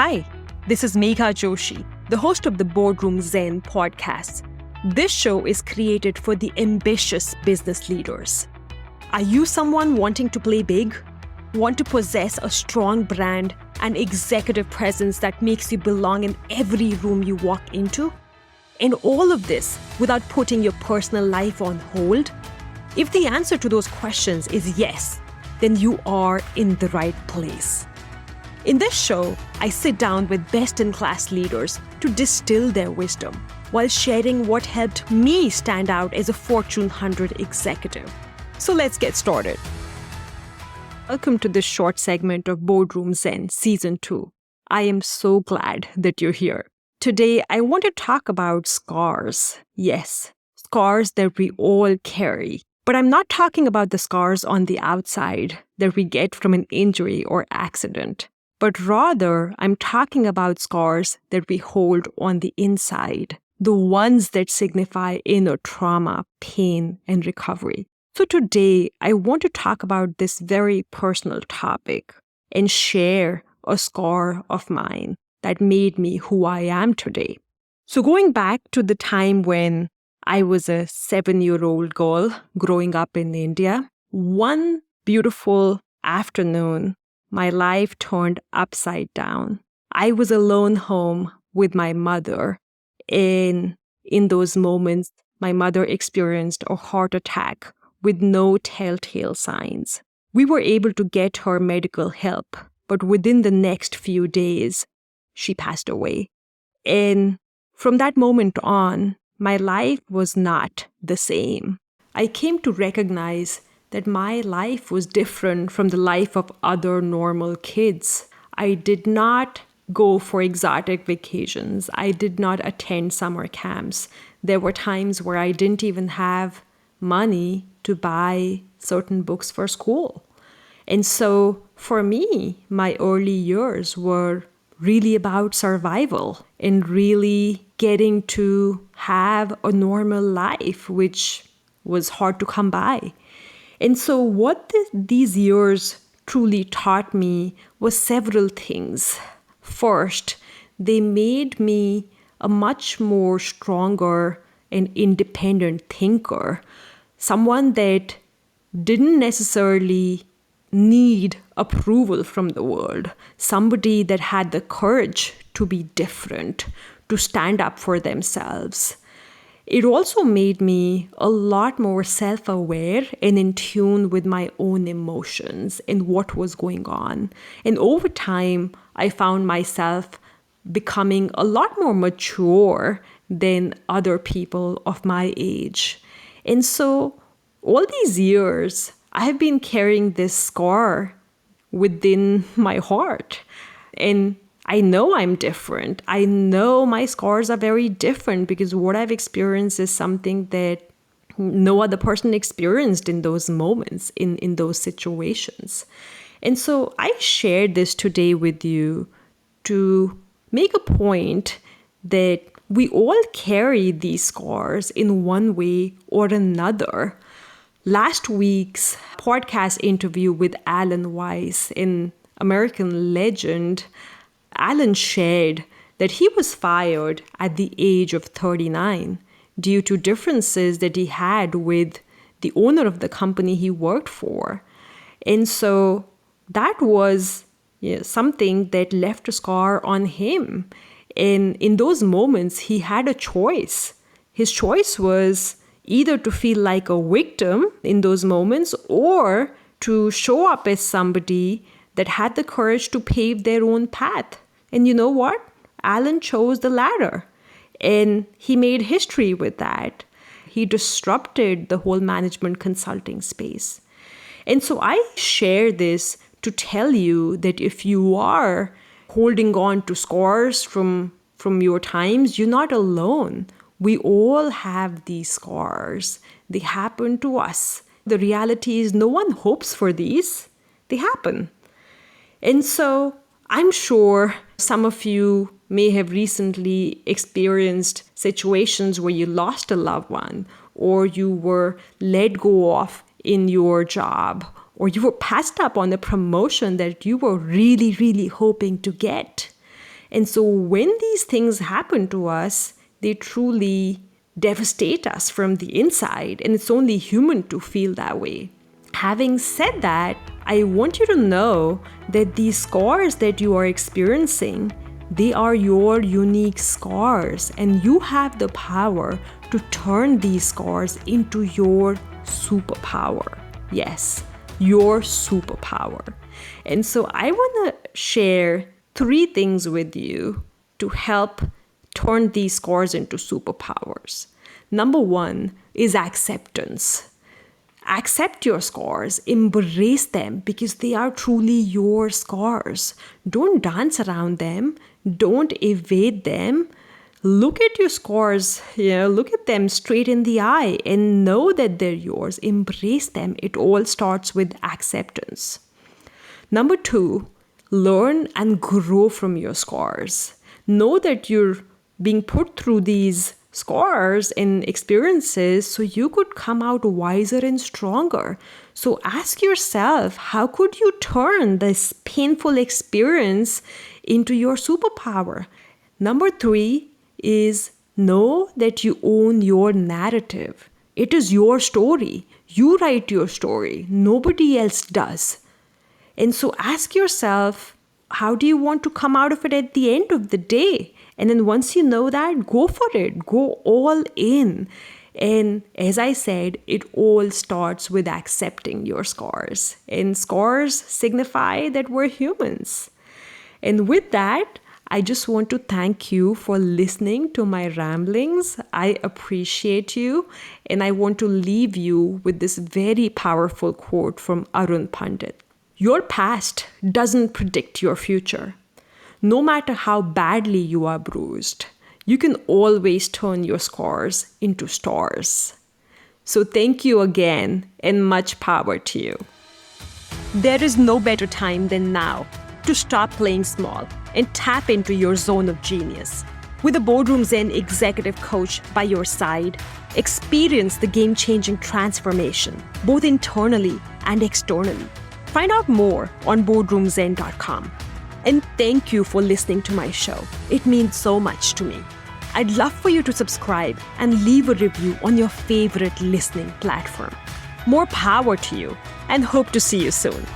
Hi, this is Megha Joshi, the host of the Boardroom Zen podcast. This show is created for the ambitious business leaders. Are you someone wanting to play big? Want to possess a strong brand and executive presence that makes you belong in every room you walk into? And all of this without putting your personal life on hold? If the answer to those questions is yes, then you are in the right place. In this show, I sit down with best-in-class leaders to distill their wisdom while sharing what helped me stand out as a Fortune 100 executive. So let's get started. Welcome to this short segment of Boardroom Zen Season 2. I am so glad that you're here. Today, I want to talk about scars. Yes, scars that we all carry. But I'm not talking about the scars on the outside that we get from an injury or accident. But rather, I'm talking about scars that we hold on the inside, the ones that signify inner trauma, pain, and recovery. So today, I want to talk about this very personal topic and share a scar of mine that made me who I am today. So going back to the time when I was a 7-year-old girl growing up in India, one beautiful afternoon, my life turned upside down. I was alone home with my mother, and in those moments, my mother experienced a heart attack with no telltale signs. We were able to get her medical help, but within the next few days, she passed away. And from that moment on, my life was not the same. I came to recognize that my life was different from the life of other normal kids. I did not go for exotic vacations. I did not attend summer camps. There were times where I didn't even have money to buy certain books for school. And so for me, my early years were really about survival and really getting to have a normal life, which was hard to come by. And so what these years truly taught me was several things. First, they made me a much more stronger and independent thinker, someone that didn't necessarily need approval from the world, somebody that had the courage to be different, to stand up for themselves. It also made me a lot more self-aware and in tune with my own emotions and what was going on. And over time, I found myself becoming a lot more mature than other people of my age. And so all these years, I have been carrying this scar within my heart. And I know I'm different. I know my scars are very different because what I've experienced is something that no other person experienced in those moments, in those situations. And so I shared this today with you to make a point that we all carry these scars in one way or another. Last week's podcast interview with Alan Weiss, an American legend, Alan shared that he was fired at the age of 39 due to differences that he had with the owner of the company he worked for. And so that was something that left a scar on him. And in those moments, he had a choice. His choice was either to feel like a victim in those moments or to show up as somebody that had the courage to pave their own path. And you know what? Alan chose the latter. And he made history with that. He disrupted the whole management consulting space. And so I share this to tell you that if you are holding on to scars from your times, you're not alone. We all have these scars. They happen to us. The reality is no one hopes for these. They happen. And so I'm sure some of you may have recently experienced situations where you lost a loved one, or you were let go of in your job, or you were passed up on a promotion that you were really, really hoping to get. And so when these things happen to us, they truly devastate us from the inside, and it's only human to feel that way. Having said that, I want you to know that these scars that you are experiencing, they are your unique scars, and you have the power to turn these scars into your superpower. Yes, your superpower. And so I want to share 3 things with you to help turn these scars into superpowers. Number 1 is acceptance. Accept your scars, embrace them because they are truly your scars. Don't dance around them, don't evade them. Look at your scars, look at them straight in the eye and know that they're yours. Embrace them. It all starts with acceptance. Number 2, learn and grow from your scars. Know that you're being put through these scars and experiences so you could come out wiser and stronger. So ask yourself, how could you turn this painful experience into your superpower? Number 3 is know that you own your narrative. It is your story. You write your story. Nobody else does. And so ask yourself, how do you want to come out of it at the end of the day? And then once you know that, go for it. Go all in. And as I said, it all starts with accepting your scars. And scars signify that we're humans. And with that, I just want to thank you for listening to my ramblings. I appreciate you. And I want to leave you with this very powerful quote from Arun Pandit. Your past doesn't predict your future. No matter how badly you are bruised, you can always turn your scars into stars. So thank you again, and much power to you. There is no better time than now to stop playing small and tap into your zone of genius. With a Boardroom Zen executive coach by your side, experience the game-changing transformation, both internally and externally. Find out more on boardroomzen.com. And thank you for listening to my show. It means so much to me. I'd love for you to subscribe and leave a review on your favorite listening platform. More power to you, and hope to see you soon.